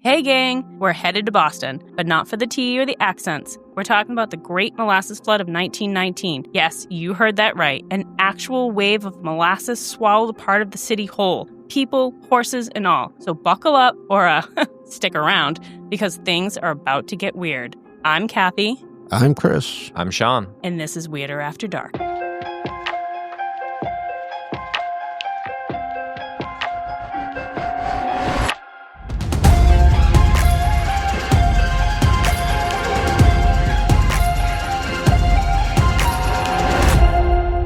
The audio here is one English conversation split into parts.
Hey gang, we're headed to Boston, but not for the tea or the accents. We're talking about the Great Molasses Flood of 1919. Yes, you heard that right. An actual wave of molasses swallowed a part of the city whole. People, horses, and all. So buckle up or stick around because things are about to get weird. I'm Kathy. I'm Chris. I'm Sean. And this is Weirder After Dark.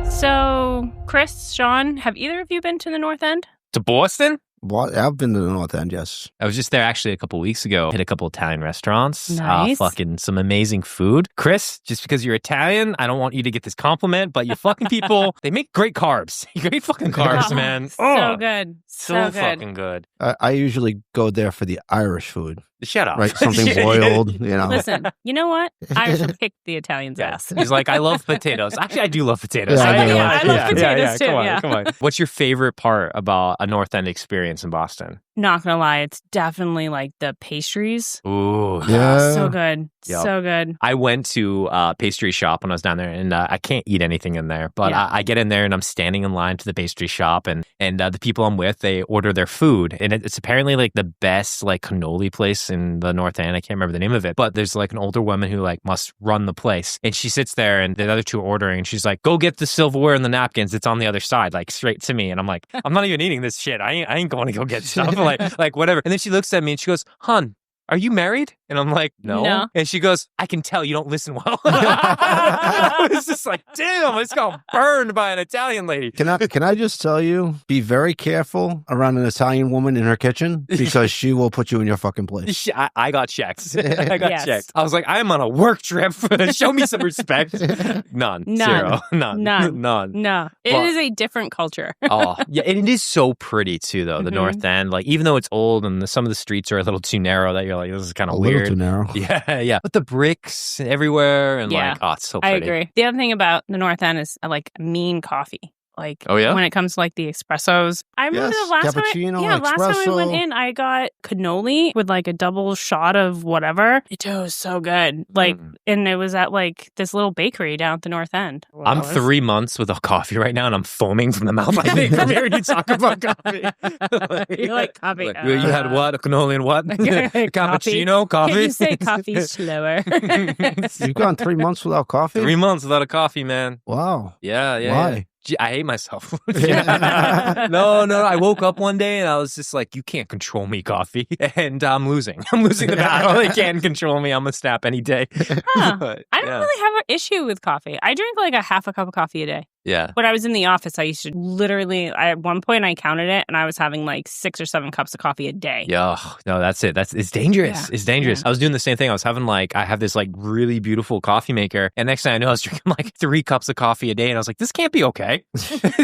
So, Chris, Sean, have either of you been to the North End? To Boston? What? I've been to the North End, yes. I was just there actually a couple weeks ago. Hit a couple Italian restaurants. Nice. Fucking some amazing food. Chris, just because you're Italian, I don't want you to get this compliment, but you fucking people, they make great carbs. Great fucking carbs, Oh, man. So good. So good. fucking good. I usually go there for the Irish food, Shut up. right? Something boiled, you know. Listen, you know what? I should kick the Italian's ass. He's like, I love potatoes. Actually, I do love potatoes. Yeah, I do. I love potatoes too, Come on, yeah. come on. What's your favorite part about a North End experience in Boston? Not gonna lie, it's definitely like the pastries. Ooh. Yeah. So good. Yep. So good. I went to a pastry shop when I was down there, and I can't eat anything in there. But Yeah. I get in there, and I'm standing in line to the pastry shop, and the people I'm with, they order their food, and it's apparently like the best like cannoli place in the North End. I can't remember the name of it, but there's like an older woman who like must run the place, and she sits there, and the other two are ordering, and she's like, "Go get the silverware and the napkins. It's on the other side, like straight to me." And I'm like, "I'm not even eating this shit. I ain't going to go get stuff like whatever." And then she looks at me and she goes, "Hun, are you married?" And I'm like, no. And she goes, "I can tell you don't listen well." I was just like, damn, I just got burned by an Italian lady. Can I just tell you, be very careful around an Italian woman in her kitchen because she will put you in your fucking place. I got checked. I got Yes. checked. I was like, I'm on a work trip. Show me some respect. None. Zero. None. No. It But- is a different culture. Oh, yeah. And it is so pretty too, though, the Mhm. North End. Like, even though it's old and some of the streets are a little too narrow, that you're like, this is kind A of little weird. too narrow. Yeah. But the bricks everywhere and Yeah. like, oh, it's so I pretty. agree. The other thing about the North End is I like mean coffee. Like, Oh, yeah? when it comes to like the espressos. I remember Yes, the last cappuccino, last time I went espresso. in, I got cannoli with like a double shot of whatever. It was so good. Like, and it was at like this little bakery down at the North End. I'm Well, 3 months without coffee right now, and I'm foaming from the mouth. I think from hearing you talk about coffee. You like coffee? Like, you had what? A cannoli and what? Cappuccino? Coffee? Can you say coffee slower? You've gone 3 months without coffee? 3 months without a coffee, man. Wow. Yeah. Why? Gee, I hate myself. No. I woke up one day and I was just like, you can't control me, coffee. And I'm losing. I'm losing the battle. They can't control me. I'm going to snap any day. Huh. But, I don't really have an issue with coffee. I drink like a half a cup of coffee a day. Yeah. When I was in the office, I used to literally, at one point I counted it and I was having like 6 or 7 cups of coffee a day. Yeah, no, that's it. It's dangerous. Yeah. It's dangerous. Yeah. I was doing the same thing. I have this like really beautiful coffee maker, and next thing I know, I was drinking like 3 cups of coffee a day, and I was like, this can't be okay.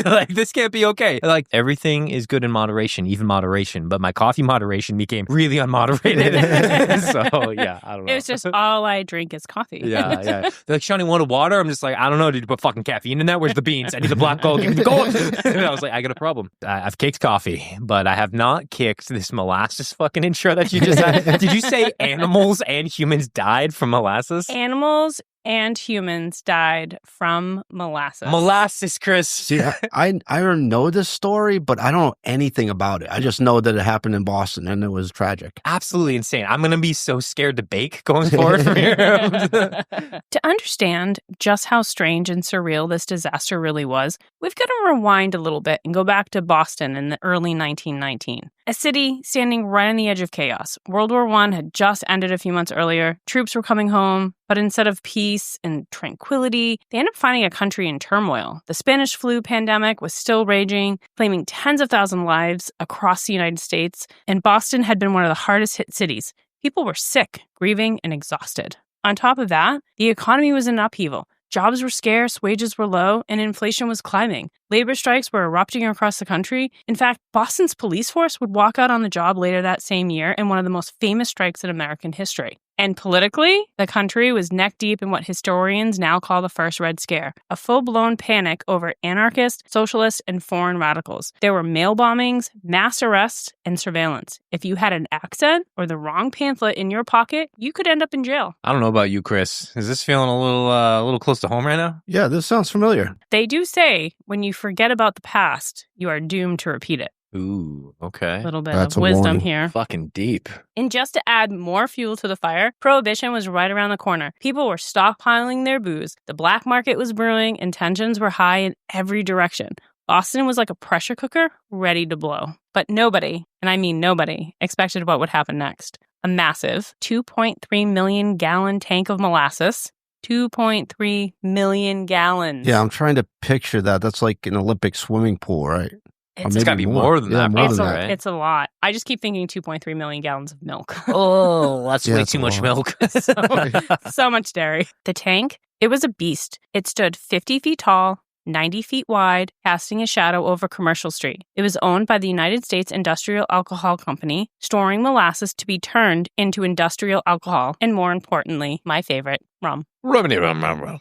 Like, this can't be okay. Like, everything is good in moderation, even moderation. But my coffee moderation became really unmoderated. So yeah, I don't know. It was just all I drink is coffee. Yeah. They're like, Shawnee, want a water? I'm just like, I don't know. Did you put fucking caffeine in that? Where's the beans? I need the black gold. Give me the gold. And I was like, I got a problem. I've kicked coffee, but I have not kicked this molasses fucking intro that you just had. Did you say animals and humans died from molasses? Animals and humans died from molasses. Molasses, Chris. See, I know this story, but I don't know anything about it. I just know that it happened in Boston and it was tragic. Absolutely insane. I'm going to be so scared to bake going forward from here. To understand just how strange and surreal this disaster really was, we've got to rewind a little bit and go back to Boston in the early 1919. A city standing right on the edge of chaos. World War I had just ended a few months earlier. Troops were coming home, but instead of peace and tranquility, they ended up finding a country in turmoil. The Spanish flu pandemic was still raging, claiming tens of thousands of lives across the United States, and Boston had been one of the hardest hit cities. People were sick, grieving, and exhausted. On top of that, the economy was in upheaval. Jobs were scarce, wages were low, and inflation was climbing. Labor strikes were erupting across the country. In fact, Boston's police force would walk out on the job later that same year in one of the most famous strikes in American history. And politically, the country was neck deep in what historians now call the First Red Scare, a full-blown panic over anarchists, socialists, and foreign radicals. There were mail bombings, mass arrests, and surveillance. If you had an accent or the wrong pamphlet in your pocket, you could end up in jail. I don't know about you, Chris. Is this feeling a little close to home right now? Yeah, this sounds familiar. They do say when you forget about the past, you are doomed to repeat it. Ooh, okay. A little bit That's of a wisdom warning. here. Fucking deep. And just to add more fuel to the fire, Prohibition was right around the corner. People were stockpiling their booze, the black market was brewing, and tensions were high in every direction. Boston was like a pressure cooker ready to blow. But nobody, and I mean nobody, expected what would happen next. A massive 2.3 million gallon tank of molasses. 2.3 million gallons. Yeah, I'm trying to picture that. That's like an Olympic swimming pool, right? It's It's got to be more than that. more It's than a, that. right? it's a lot. I just keep thinking 2.3 million gallons of milk. Oh, that's Yeah, way that's too a much lot. milk. So much dairy. The tank, it was a beast. It stood 50 feet tall, 90 feet wide, casting a shadow over Commercial Street. It was owned by the United States Industrial Alcohol Company, storing molasses to be turned into industrial alcohol, and more importantly, my favorite, rum. Rum.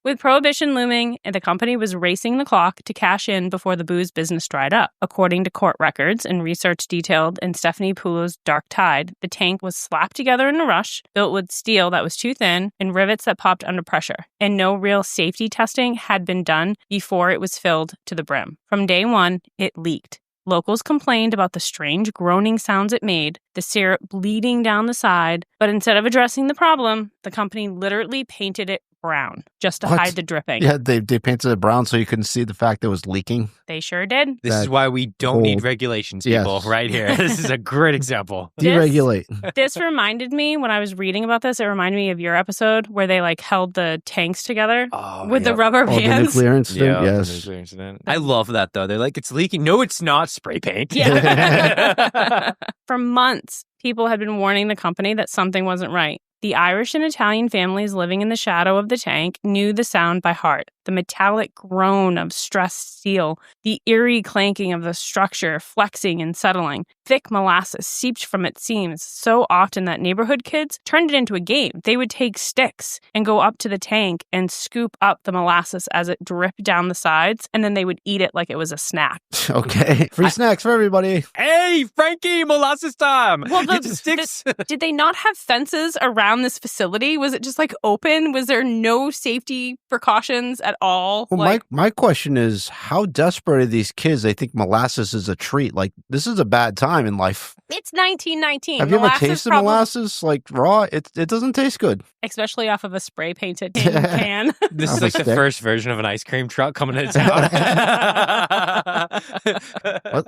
With Prohibition looming, the company was racing the clock to cash in before the booze business dried up. According to court records and research detailed in Stephanie Pullo's Dark Tide, the tank was slapped together in a rush, built with steel that was too thin and rivets that popped under pressure. And no real safety testing had been done before it was filled to the brim. From day one, it leaked. Locals complained about the strange groaning sounds it made, the syrup bleeding down the side, but instead of addressing the problem, the company literally painted it brown just to What? hide the dripping. Yeah, they painted it brown so you couldn't see the fact that it was leaking. They sure did. This is That why we don't need old- regulations, Yes. people, right here. This is a great example. Deregulate. This reminded me, when I was reading about this, it reminded me of your episode where they like held the tanks together Oh, with the yep. rubber Oh, the bands. nuclear incident? Yeah, the Yes. nuclear incident. I love that, though. They're like, it's leaking. No, it's not. Spray paint. Yeah. For months, people had been warning the company that something wasn't right. The Irish and Italian families living in the shadow of the tank knew the sound by heart. The metallic groan of stressed steel, the eerie clanking of the structure flexing and settling. Thick molasses seeped from its seams so often that neighborhood kids turned it into a game. They would take sticks and go up to the tank and scoop up the molasses as it dripped down the sides, and then they would eat it like it was a snack. Okay. Free snacks for everybody. Hey, Frankie, molasses time. Well, Get the sticks. Did they not have fences around this facility? Was it just like open? Was there no safety precautions at all? Well, my question is, how desperate are these kids? They think molasses is a treat. Like, this is a bad time in life. It's 1919. Have you ever Molasses tasted probably- molasses, like, raw? It doesn't taste good. Especially off of a spray painted tin can. This Off is a like the stick. first version of an ice cream truck coming to town.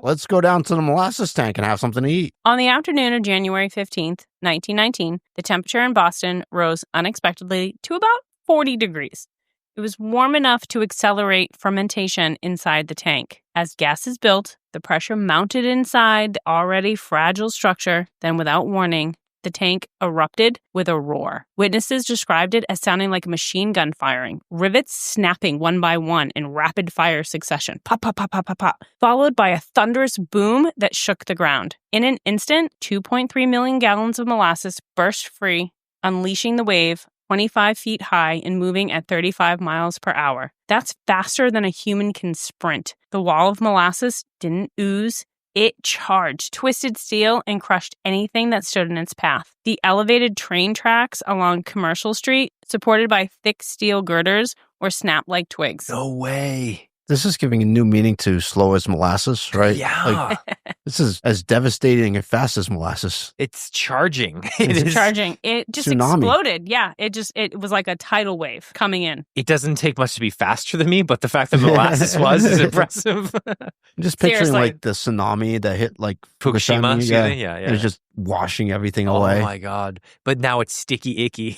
Let's go down to the molasses tank and have something to eat. On the afternoon of January 15th, 1919, the temperature in Boston rose unexpectedly to about 40 degrees. It was warm enough to accelerate fermentation inside the tank. As gas is built, the pressure mounted inside the already fragile structure. Then, without warning, the tank erupted with a roar. Witnesses described it as sounding like machine gun firing, rivets snapping one by one in rapid fire succession, pop, pop, pop, pop, pop, pop, followed by a thunderous boom that shook the ground. In an instant, 2.3 million gallons of molasses burst free, unleashing the wave 25 feet high and moving at 35 miles per hour. That's faster than a human can sprint. The wall of molasses didn't ooze. It charged, twisted steel, and crushed anything that stood in its path. The elevated train tracks along Commercial Street, supported by thick steel girders, were snapped like twigs. No way. This is giving a new meaning to slow as molasses, right? Yeah. Like, this is as devastating and fast as molasses. It's charging. It's It is- Charging. It just Tsunami. exploded. Yeah, it was like a tidal wave coming in. It doesn't take much to be faster than me, but the fact that molasses was is impressive. I'm just picturing Seriously. like the tsunami that hit like Fukushima, yeah. excuse me? Yeah, And it's just washing everything Oh away. my God. But now it's sticky icky.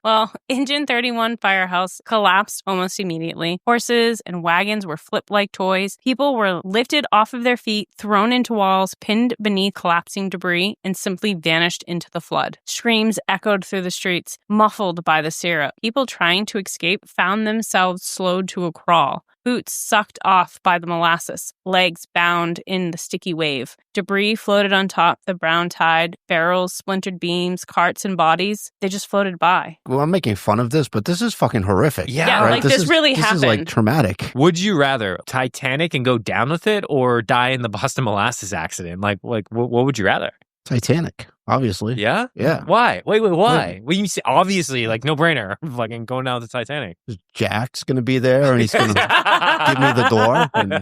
Well, Engine 31 firehouse collapsed almost immediately. Horses and wagons were flipped like toys. People were lifted off of their feet, thrown into walls, pinned beneath collapsing debris, and simply vanished into the flood. Screams echoed through the streets, muffled by the syrup. People trying to escape found themselves slowed to a crawl. Boots sucked off by the molasses, legs bound in the sticky wave. Debris floated on top the brown tide, barrels, splintered beams, carts, and bodies. They just floated by. Well, I'm making fun of this, but this is fucking horrific. Yeah, right? This really happened. This is like traumatic. Would you rather Titanic and go down with it or die in the Boston molasses accident? Like what would you rather? Titanic, obviously. Yeah? Yeah. Why? Wait, why? Well, you say obviously, like, no brainer. Fucking going down the Titanic. Jack's going to be there and he's going to give me the door. And...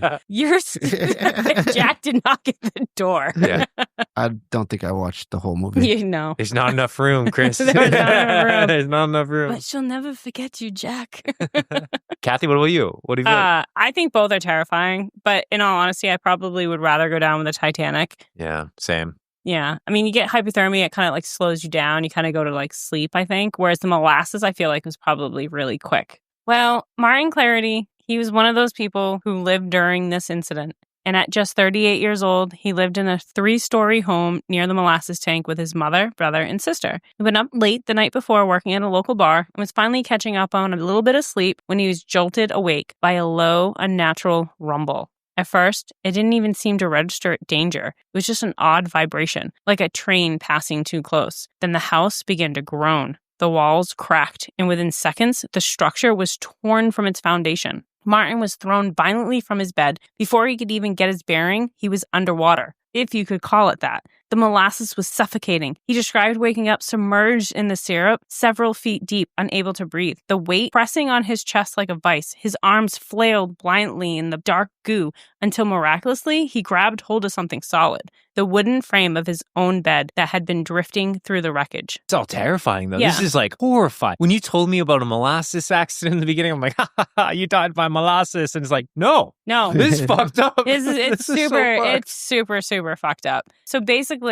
Jack did not get the door. Yeah. I don't think I watched the whole movie. You know. There's not enough room, Chris. There's not enough room. There's not enough room. But she'll never forget you, Jack. Kathy, what about you? What do you think? I think both are terrifying, but in all honesty, I probably would rather go down with the Titanic. Yeah, same. Yeah. I mean, you get hypothermia, it kind of like slows you down. You kind of go to like sleep, I think. Whereas the molasses, I feel like was probably really quick. Well, Martin Clarity, he was one of those people who lived during this incident. And at just 38 years old, he lived in a 3-story home near the molasses tank with his mother, brother, and sister. He'd been up late the night before working at a local bar and was finally catching up on a little bit of sleep when he was jolted awake by a low, unnatural rumble. At first, it didn't even seem to register danger. It was just an odd vibration, like a train passing too close. Then the house began to groan. The walls cracked, and within seconds, the structure was torn from its foundation. Martin was thrown violently from his bed. Before he could even get his bearing, he was underwater, if you could call it that. The molasses was suffocating. He described waking up submerged in the syrup, several feet deep, unable to breathe. The weight pressing on his chest like a vice. His arms flailed blindly in the dark goo until miraculously he grabbed hold of something solid, the wooden frame of his own bed that had been drifting through the wreckage. It's all terrifying, though. Yeah. This is like horrifying. When you told me about a molasses accident in the beginning, I'm like, ha ha ha, you died by molasses. And it's like, no, this is fucked up. It's super, super fucked up. So basically,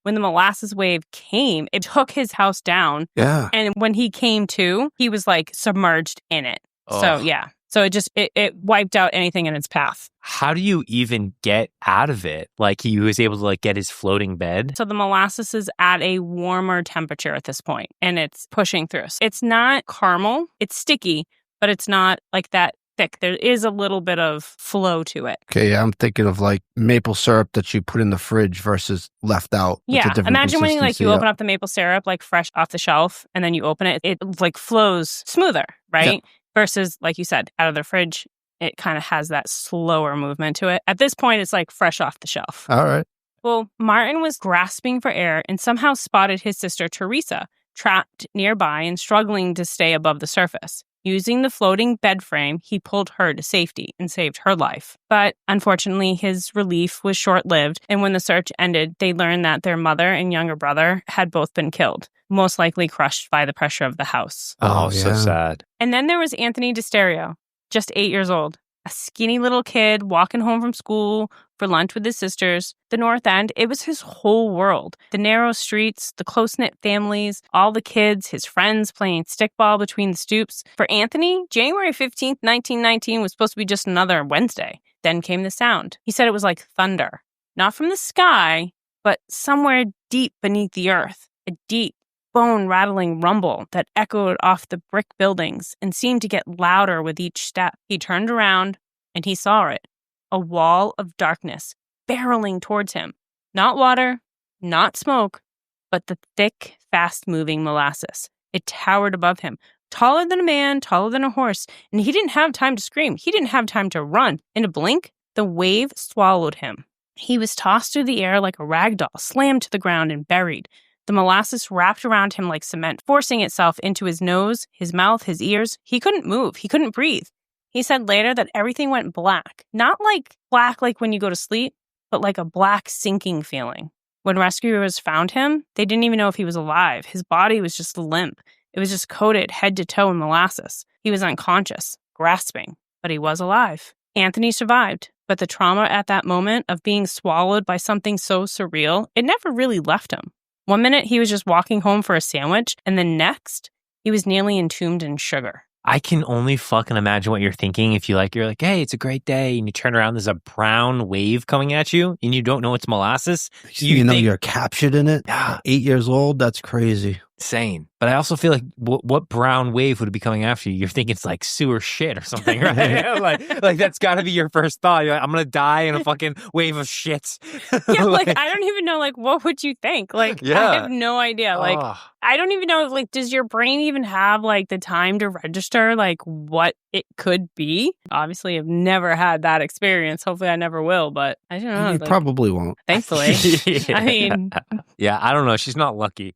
when the molasses wave came, it took his house down. Yeah. And when he came to, he was like submerged in it. Oh. So yeah. So it wiped out anything in its path. How do you even get out of it? Like he was able to like get his floating bed? So the molasses is at a warmer temperature at this point, and it's pushing through. It's not caramel. It's sticky, but it's not like that thick. There is a little bit of flow to it. Okay, yeah, I'm thinking of like maple syrup that you put in the fridge versus left out. Yeah, imagine when you open up the maple syrup like fresh off the shelf, and then you open it, it like flows smoother, right? Yeah. Versus, like you said, out of the fridge, it kind of has that slower movement to it. At this point, it's like fresh off the shelf. All right. Well, Martin was grasping for air and somehow spotted his sister Teresa, trapped nearby and struggling to stay above the surface. Using the floating bed frame, he pulled her to safety and saved her life. But unfortunately, his relief was short-lived, and when the search ended, they learned that their mother and younger brother had both been killed, most likely crushed by the pressure of the house. Oh, so sad. And then there was Anthony DeSterio, just 8 years old, a skinny little kid walking home from school for lunch with his sisters. The North End, it was his whole world. The narrow streets, the close-knit families, all the kids, his friends playing stickball between the stoops. For Anthony, January 15th, 1919 was supposed to be just another Wednesday. Then came the sound. He said it was like thunder. Not from the sky, but somewhere deep beneath the earth. A deep, bone-rattling rumble that echoed off the brick buildings and seemed to get louder with each step. He turned around, and he saw it. A wall of darkness barreling towards him. Not water, not smoke, but the thick, fast-moving molasses. It towered above him, taller than a man, taller than a horse, and he didn't have time to scream. He didn't have time to run. In a blink, the wave swallowed him. He was tossed through the air like a rag doll, slammed to the ground and buried. The molasses wrapped around him like cement, forcing itself into his nose, his mouth, his ears. He couldn't move. He couldn't breathe. He said later that everything went black. Not like black like when you go to sleep, but like a black sinking feeling. When rescuers found him, they didn't even know if he was alive. His body was just limp. It was just coated head to toe in molasses. He was unconscious, grasping, but he was alive. Anthony survived, but the trauma at that moment of being swallowed by something so surreal, it never really left him. One minute he was just walking home for a sandwich, and then next, He was nearly entombed in sugar. I can only fucking imagine what you're thinking if you're like, hey, it's a great day, and you turn around, there's a brown wave coming at you, and you don't know it's molasses. You know you're captured in it. Yeah. 8 years old. That's crazy. Insane. But I also feel like what brown wave would be coming after you? You're thinking it's like sewer shit or something, right? like that's got to be your first thought. You're like, I'm gonna die in a fucking wave of shit. Yeah, like I don't even know. Like, what would you think? Like, I have no idea. Like, I don't even know. Like, does your brain even have like the time to register like what it could be? Obviously, I've never had that experience. Hopefully, I never will. But I don't know. You probably won't. Thankfully, I mean, yeah, I don't know. She's not lucky.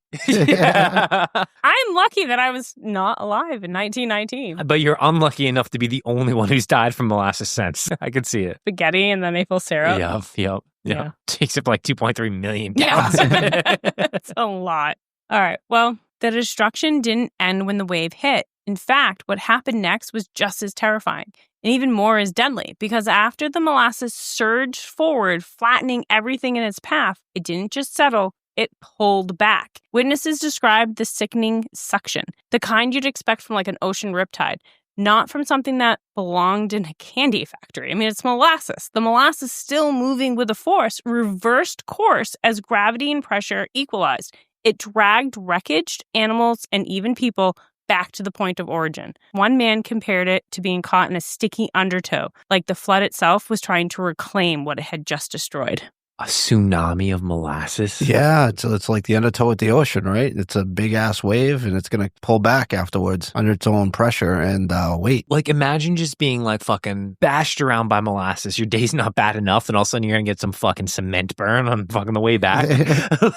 I'm lucky that I was not alive in 1919. But you're unlucky enough to be the only one who's died from molasses since. I could see it. Spaghetti and the maple syrup. Yep. Yeah. Takes up like 2.3 million gallons. Yeah. That's a lot. All right. Well, the destruction didn't end when the wave hit. In fact, what happened next was just as terrifying and even more as deadly, because after the molasses surged forward, flattening everything in its path, it didn't just settle. It pulled back. Witnesses described the sickening suction, the kind you'd expect from like an ocean riptide, not from something that belonged in a candy factory. I mean, it's molasses. The molasses, still moving with a force, reversed course as gravity and pressure equalized. It dragged wreckage, animals, and even people back to the point of origin. One man compared it to being caught in a sticky undertow, like the flood itself was trying to reclaim what it had just destroyed. A tsunami of molasses? Yeah, it's like the undertow at the ocean, right? It's a big-ass wave, and it's going to pull back afterwards under its own pressure and weight. Like, imagine just being, like, fucking bashed around by molasses. Your day's not bad enough, and all of a sudden you're going to get some fucking cement burn on fucking the way back.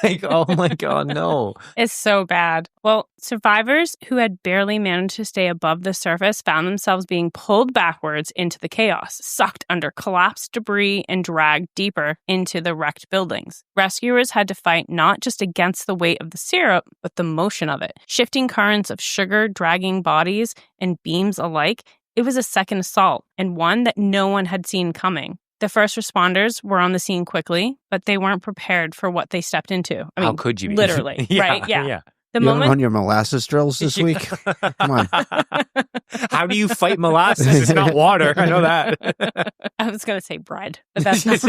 Like, oh my God, no. It's so bad. Well, survivors who had barely managed to stay above the surface found themselves being pulled backwards into the chaos, sucked under collapsed debris, and dragged deeper into the wrecked buildings. Rescuers had to fight not just against the weight of the syrup, but the motion of it. Shifting currents of sugar dragging bodies and beams alike, it was a second assault, and one that no one had seen coming. The first responders were on the scene quickly, but they weren't prepared for what they stepped into. I mean, how could you be? Literally, right? Yeah. You haven't run your molasses drills this week? Come on. How do you fight molasses? It's not water. I know that. I was going to say bread, but that's not.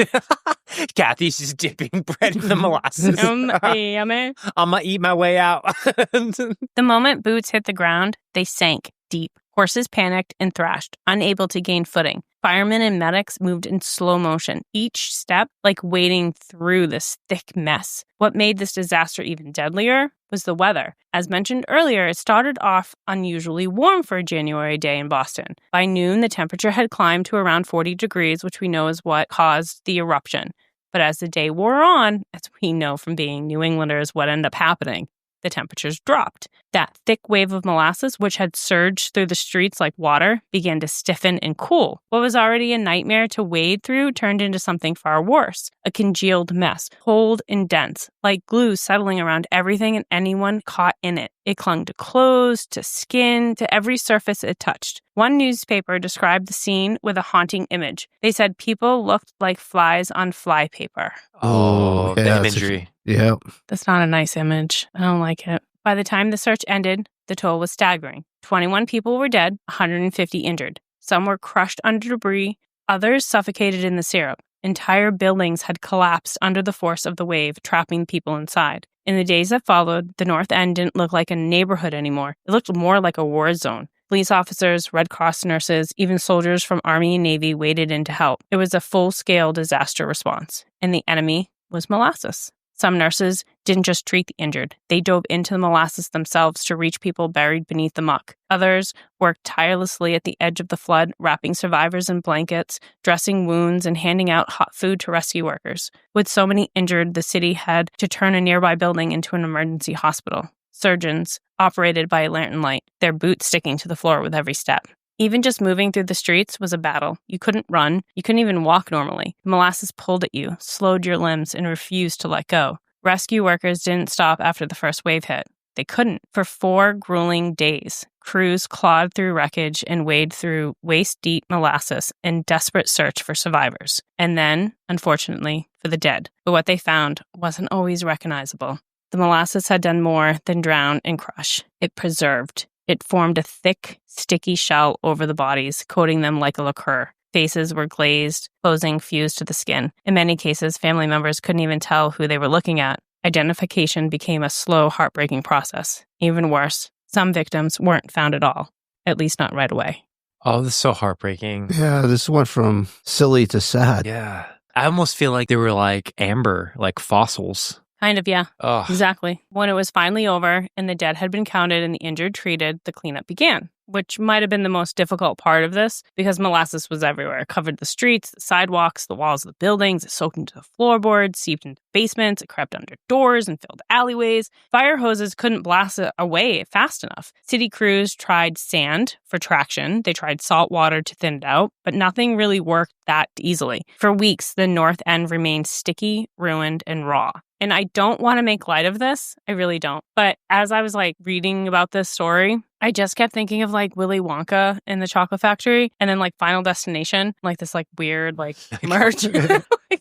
Kathy's just dipping bread in the molasses. Yummy. I'm going to eat my way out. The moment boots hit the ground, they sank deep. Horses panicked and thrashed, unable to gain footing. Firemen and medics moved in slow motion, each step like wading through this thick mess. What made this disaster even deadlier was the weather. As mentioned earlier, it started off unusually warm for a January day in Boston. By noon, the temperature had climbed to around 40 degrees, which we know is what caused the eruption. But as the day wore on, as we know from being New Englanders what ended up happening, the temperatures dropped. That thick wave of molasses, which had surged through the streets like water, began to stiffen and cool. What was already a nightmare to wade through turned into something far worse, a congealed mess, cold and dense, like glue settling around everything and anyone caught in it. It clung to clothes, to skin, to every surface it touched. One newspaper described the scene with a haunting image. They said people looked like flies on fly paper. Oh, the imagery. Yeah. That's not a nice image. I don't like it. By the time the search ended, the toll was staggering. 21 people were dead, 150 injured. Some were crushed under debris, others suffocated in the syrup. Entire buildings had collapsed under the force of the wave, trapping people inside. In the days that followed, the North End didn't look like a neighborhood anymore. It looked more like a war zone. Police officers, Red Cross nurses, even soldiers from Army and Navy waded in to help. It was a full-scale disaster response, and the enemy was molasses. Some nurses didn't just treat the injured. They dove into the molasses themselves to reach people buried beneath the muck. Others worked tirelessly at the edge of the flood, wrapping survivors in blankets, dressing wounds, and handing out hot food to rescue workers. With so many injured, the city had to turn a nearby building into an emergency hospital. Surgeons operated by a lantern light, their boots sticking to the floor with every step. Even just moving through the streets was a battle. You couldn't run. You couldn't even walk normally. The molasses pulled at you, slowed your limbs, and refused to let go. Rescue workers didn't stop after the first wave hit. They couldn't. For 4 grueling days, crews clawed through wreckage and waded through waist-deep molasses in desperate search for survivors. And then, unfortunately, for the dead. But what they found wasn't always recognizable. The molasses had done more than drown and crush. It preserved. It formed a thick, sticky shell over the bodies, coating them like a lacquer. Faces were glazed, clothing fused to the skin. In many cases, family members couldn't even tell who they were looking at. Identification became a slow, heartbreaking process. Even worse, some victims weren't found at all, at least not right away. Oh, this is so heartbreaking. Yeah, this went from silly to sad. Yeah. I almost feel like they were like amber, like fossils. Kind of, yeah. Oh. Exactly. When it was finally over and the dead had been counted and the injured treated, the cleanup began, which might have been the most difficult part of this because molasses was everywhere. It covered the streets, the sidewalks, the walls of the buildings. It soaked into the floorboards, seeped into basements. It crept under doors and filled alleyways. Fire hoses couldn't blast it away fast enough. City crews tried sand for traction. They tried salt water to thin it out, but nothing really worked that easily. For weeks, the North End remained sticky, ruined, and raw. And I don't want to make light of this. I really don't. But as I was reading about this story, I just kept thinking of Willy Wonka in the Chocolate Factory and then Final Destination, this weird merge.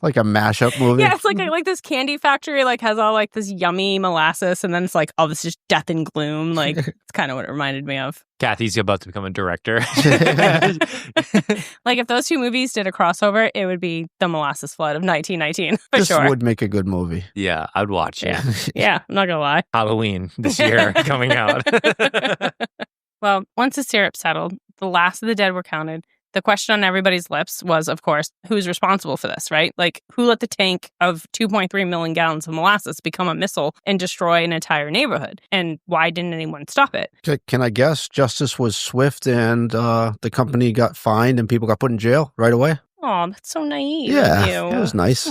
Like a mashup movie. Yeah, it's like this candy factory has all this yummy molasses and then it's oh, this is death and gloom. It's kind of what it reminded me of. Kathy's about to become a director. If those two movies did a crossover, it would be The Molasses Flood of 1919, for this sure. would make a good movie. Yeah, I'd watch it. Yeah, I'm not going to lie. Halloween this year coming out. Well, once the syrup settled, the last of the dead were counted. The question on everybody's lips was, of course, who's responsible for this, right? Who let the tank of 2.3 million gallons of molasses become a missile and destroy an entire neighborhood? And why didn't anyone stop it? Can I guess justice was swift and the company got fined and people got put in jail right away? Oh, that's so naive Yeah, of you. it was nice.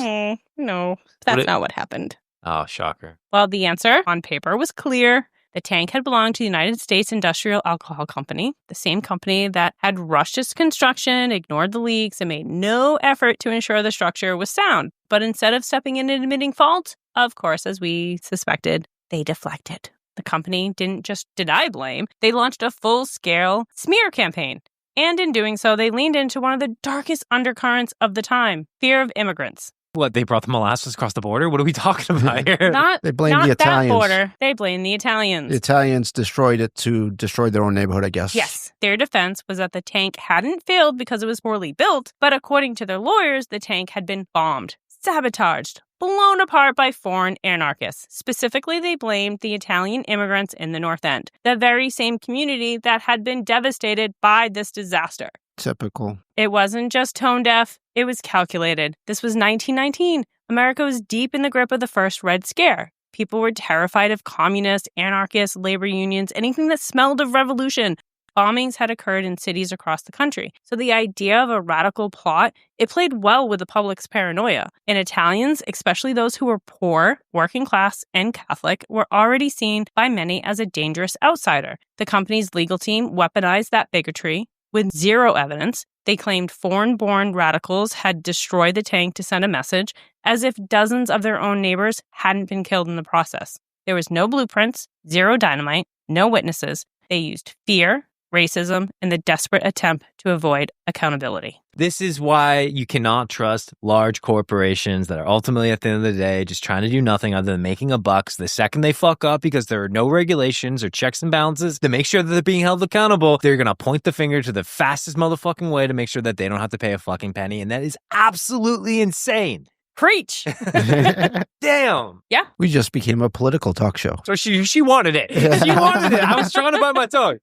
No, that's not what happened. Oh, shocker. Well, the answer on paper was clear. The tank had belonged to the United States Industrial Alcohol Company, the same company that had rushed its construction, ignored the leaks, and made no effort to ensure the structure was sound. But instead of stepping in and admitting fault, of course, as we suspected, they deflected. The company didn't just deny blame, they launched a full-scale smear campaign. And in doing so, they leaned into one of the darkest undercurrents of the time, fear of immigrants. What, they brought the molasses across the border? What are we talking about here? They blamed the Italians. That border. They blamed the Italians. The Italians destroyed it to destroy their own neighborhood, I guess. Yes. Their defense was that the tank hadn't failed because it was poorly built, but according to their lawyers, the tank had been bombed, sabotaged, blown apart by foreign anarchists. Specifically, they blamed the Italian immigrants in the North End, the very same community that had been devastated by this disaster. Typical. It wasn't just tone deaf, it was calculated. This was 1919. America was deep in the grip of the first Red Scare. People were terrified of communists, anarchists, labor unions, anything that smelled of revolution. Bombings had occurred in cities across the country. So the idea of a radical plot, it played well with the public's paranoia. And Italians, especially those who were poor, working class, and Catholic, were already seen by many as a dangerous outsider. The company's legal team weaponized that bigotry. With zero evidence, they claimed foreign-born radicals had destroyed the tank to send a message, as if dozens of their own neighbors hadn't been killed in the process. There was no blueprints, zero dynamite, no witnesses. They used fear, racism, and the desperate attempt to avoid accountability. This is why you cannot trust large corporations that are ultimately, at the end of the day, just trying to do nothing other than making a buck. So the second they fuck up because there are no regulations or checks and balances to make sure that they're being held accountable, they're going to point the finger to the fastest motherfucking way to make sure that they don't have to pay a fucking penny. And that is absolutely insane. Preach! Damn. Yeah. We just became a political talk show. So she wanted it. She wanted it. I was trying to bite my tongue.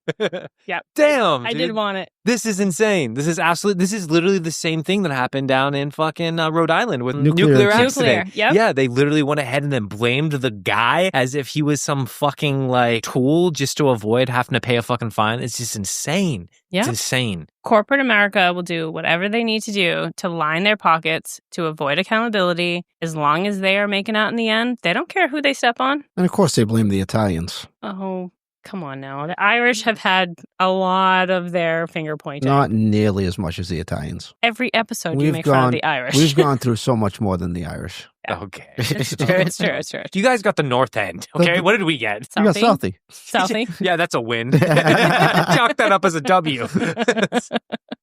Yeah. Damn. I dude. did want it. This is insane. This is literally the same thing that happened down in fucking Rhode Island with nuclear accident. Yep. Yeah, they literally went ahead and then blamed the guy as if he was some fucking tool just to avoid having to pay a fucking fine. It's just insane. Yeah. It's insane. Corporate America will do whatever they need to do to line their pockets to avoid accountability. As long as they are making out in the end, they don't care who they step on. And of course, they blame the Italians. Oh, come on now. The Irish have had a lot of their finger pointing. Not nearly as much as the Italians. Every episode you make fun of the Irish. We've gone through so much more than the Irish. Yeah. Okay. It's true. You guys got the North End, okay? What did we get? We got Southie. Southie. Yeah, that's a win. Chalk that up as a W.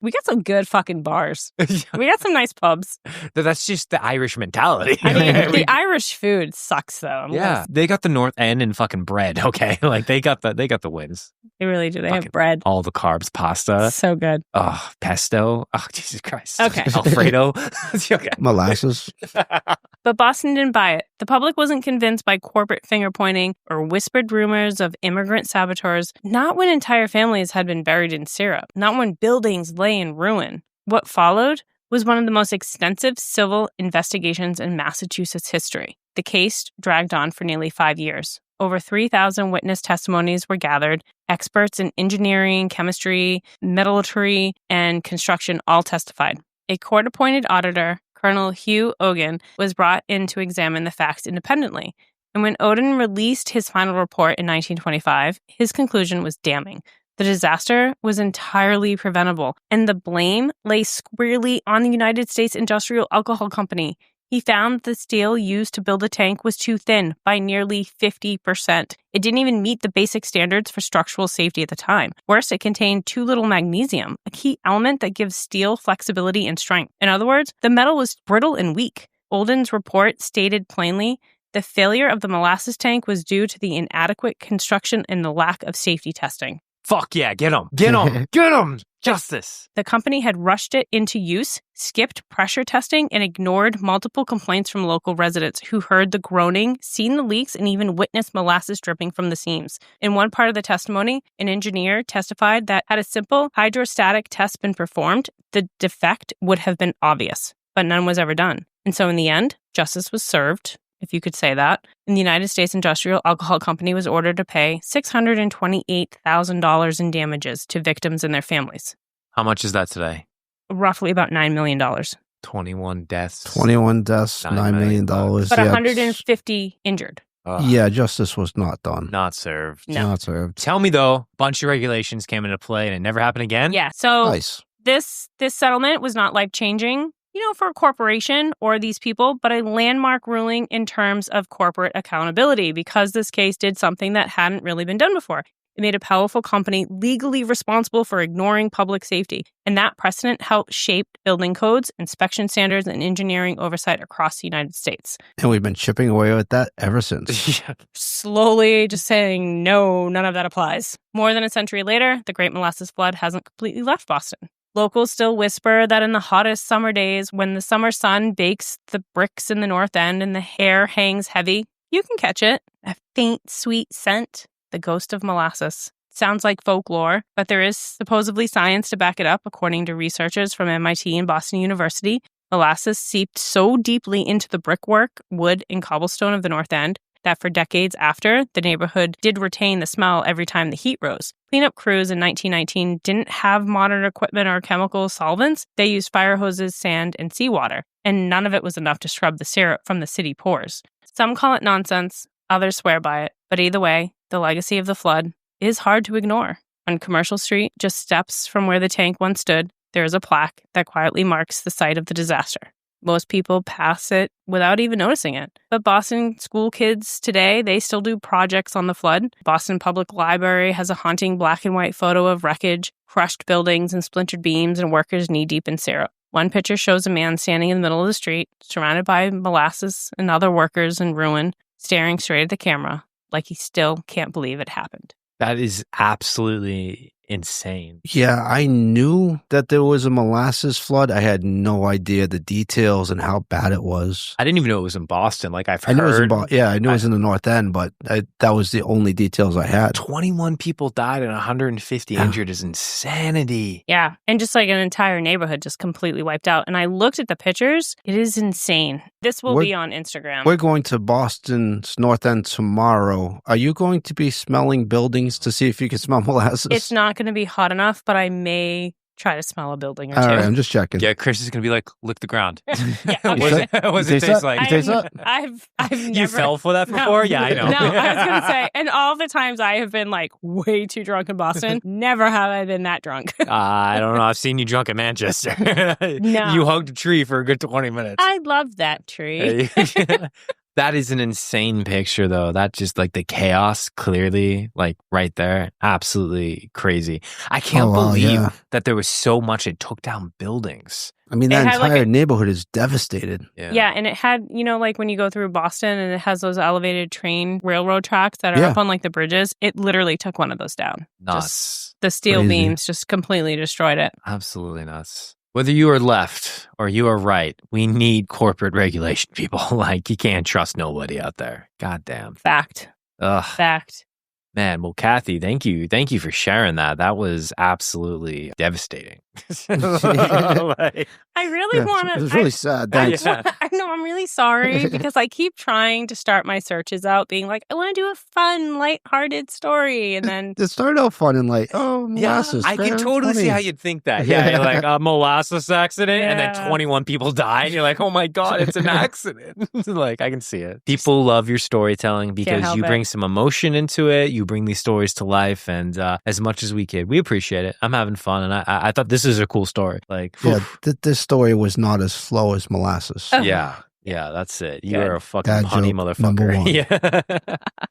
We got some good fucking bars. We got some nice pubs. That's just the Irish mentality. I mean, the Irish food sucks though. They got the North End and fucking bread. Okay, like they got the wins. They really do. They Fucking have bread. All the carbs, pasta. So good. Oh, pesto. Oh, Jesus Christ. Okay. Alfredo. Okay. Molasses. But Boston didn't buy it. The public wasn't convinced by corporate finger pointing or whispered rumors of immigrant saboteurs, not when entire families had been buried in syrup, not when buildings lay in ruin. What followed was one of the most extensive civil investigations in Massachusetts history. The case dragged on for nearly 5 years. Over 3,000 witness testimonies were gathered. Experts in engineering, chemistry, metallurgy, and construction all testified. A court-appointed auditor, Colonel Hugh Ogan, was brought in to examine the facts independently. And when Oden released his final report in 1925, his conclusion was damning. The disaster was entirely preventable, and the blame lay squarely on the United States Industrial Alcohol Company. He found the steel used to build the tank was too thin by nearly 50%. It didn't even meet the basic standards for structural safety at the time. Worse, it contained too little magnesium, a key element that gives steel flexibility and strength. In other words, the metal was brittle and weak. Olden's report stated plainly, the failure of the molasses tank was due to the inadequate construction and the lack of safety testing. Fuck yeah, get them. Get them. Get them. Justice. The company had rushed it into use, skipped pressure testing, and ignored multiple complaints from local residents who heard the groaning, seen the leaks, and even witnessed molasses dripping from the seams. In one part of the testimony, an engineer testified that had a simple hydrostatic test been performed, the defect would have been obvious, but none was ever done. And so in the end, justice was served, if you could say that, and the United States Industrial Alcohol Company was ordered to pay $628,000 in damages to victims and their families. How much is that today? Roughly about $9 million. 21 deaths. $9 million. But 150 injured. Yeah, justice was not done. Not served. No. Not served. Tell me, though, a bunch of regulations came into play and it never happened again? Yeah, so Nice. this settlement was not life-changing, for a corporation or these people, but a landmark ruling in terms of corporate accountability because this case did something that hadn't really been done before. It made a powerful company legally responsible for ignoring public safety, and that precedent helped shape building codes, inspection standards, and engineering oversight across the United States. And we've been chipping away at that ever since. Slowly just saying, no, none of that applies. More than a century later, the Great Molasses Flood hasn't completely left Boston. Locals still whisper that in the hottest summer days, when the summer sun bakes the bricks in the North End and the hair hangs heavy, you can catch it. A faint, sweet scent, the ghost of molasses. Sounds like folklore, but there is supposedly science to back it up, according to researchers from MIT and Boston University. Molasses seeped so deeply into the brickwork, wood, and cobblestone of the North End that for decades after, the neighborhood did retain the smell every time the heat rose. Cleanup crews in 1919 didn't have modern equipment or chemical solvents. They used fire hoses, sand, and seawater, and none of it was enough to scrub the syrup from the city pores. Some call it nonsense, others swear by it, but either way, the legacy of the flood is hard to ignore. On Commercial Street, just steps from where the tank once stood, there is a plaque that quietly marks the site of the disaster. Most people pass it without even noticing it. But Boston school kids today, they still do projects on the flood. Boston Public Library has a haunting black and white photo of wreckage, crushed buildings and splintered beams and workers knee-deep in syrup. One picture shows a man standing in the middle of the street, surrounded by molasses and other workers in ruin, staring straight at the camera, like he still can't believe it happened. That is absolutely insane. Yeah, I knew that there was a molasses flood. I had no idea the details and how bad it was. I didn't even know it was in Boston. Like I've heard. I knew it was I knew it was in the North End, but that was the only details I had. 21 people died and 150 injured is insanity. Yeah, and just like an entire neighborhood just completely wiped out. And I looked at the pictures. It is insane. This will be on Instagram. We're going to Boston's North End tomorrow. Are you going to be smelling buildings to see if you can smell molasses? It's not going to be hot enough, but I may try to smell a building or two. All right, I'm just checking. Yeah, Chris is going to be like, lick the ground. Yeah, okay. What does it taste like? You taste that? I've never... You fell for that before? No. Yeah, I know. No, I was going to say, and all the times I have been like way too drunk in Boston, never have I been that drunk. I don't know. I've seen you drunk in Manchester. No. You hugged a tree for a good 20 minutes. I love that tree. That is an insane picture, though. That just like the chaos clearly, like right there. Absolutely crazy. I can't believe that there was so much. It took down buildings. I mean, that entire neighborhood is devastated. Yeah, and it had, like when you go through Boston and it has those elevated train railroad tracks that are up on like the bridges, it literally took one of those down. Nuts. The steel beams just completely destroyed it. Absolutely nuts. Whether you are left or you are right, we need corporate regulation, people. Like, you can't trust nobody out there. Goddamn. Fact. Ugh. Fact. Man, well, Kathy, thank you. Thank you for sharing that. That was absolutely devastating. I really want to. It was really sad. Thanks. I know. I'm really sorry because I keep trying to start my searches out being like, I want to do a fun, lighthearted story. And then it started out fun and like, oh, molasses. I can totally see how you'd think that. Yeah, you're like a molasses accident and then 21 people die. And you're like, oh my God, it's an accident. Like, I can see it. People love your storytelling because you bring some emotion into it. You bring these stories to life. And as much as we could, we appreciate it. I'm having fun. And I thought this is a cool story. Like, this story was not as slow as molasses. Yeah, that's it. You are a fucking honey motherfucker. Yeah.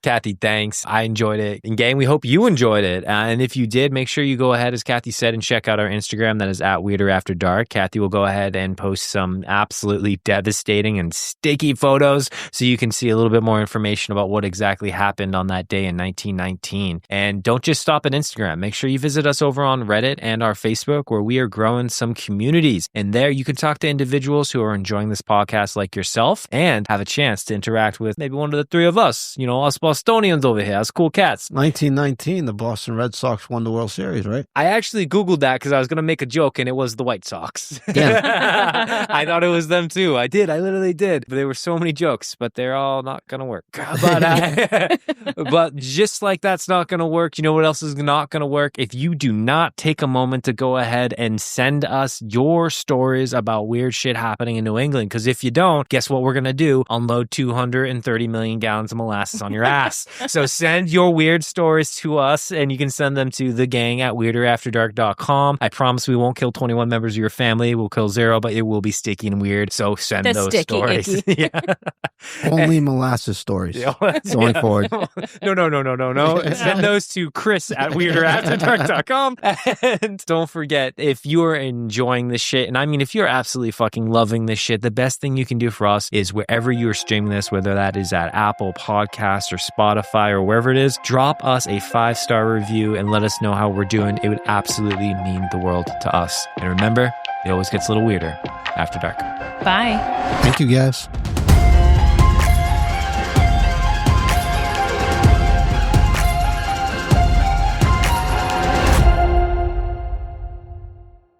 Kathy, thanks. I enjoyed it. And gang, we hope you enjoyed it. And if you did, make sure you go ahead, as Kathy said, and check out our Instagram. That is at Weirder After Dark. Kathy will go ahead and post some absolutely devastating and sticky photos so you can see a little bit more information about what exactly happened on that day in 1919. And don't just stop at Instagram. Make sure you visit us over on Reddit and our Facebook, where we are growing some communities. And there you can talk to individuals who are enjoying this podcast like yourself and have a chance to interact with maybe one of the three of us, us Bostonians over here, us cool cats. 1919, the Boston Red Sox won the World Series, right? I actually Googled that because I was going to make a joke and it was the White Sox. Yeah. I thought it was them too. I literally did. But there were so many jokes, but they're all not going to work. But just like that's not going to work, you know what else is not going to work? If you do not take a moment to go ahead and send us your stories about weird shit happening in New England. Because if you don't, guess what we're going to do? Unload 230 million gallons of molasses on your ass. So send your weird stories to us and you can send them to thegang@weirderafterdark.com. I promise we won't kill 21 members of your family. We'll kill 0, but it will be sticky and weird. So send those stories. Only molasses stories going forward. No. Send those to Chris@weirderafterdark.com. And don't forget, if you are enjoying this shit, and I mean, if you're absolutely fucking loving this shit, the best thing you can do for us is wherever you are streaming this, whether that is at Apple Podcasts or Spotify or wherever it is, drop us a 5-star review and let us know how we're doing. It would absolutely mean the world to us. And remember, it always gets a little weirder after dark. Bye. Thank you, guys.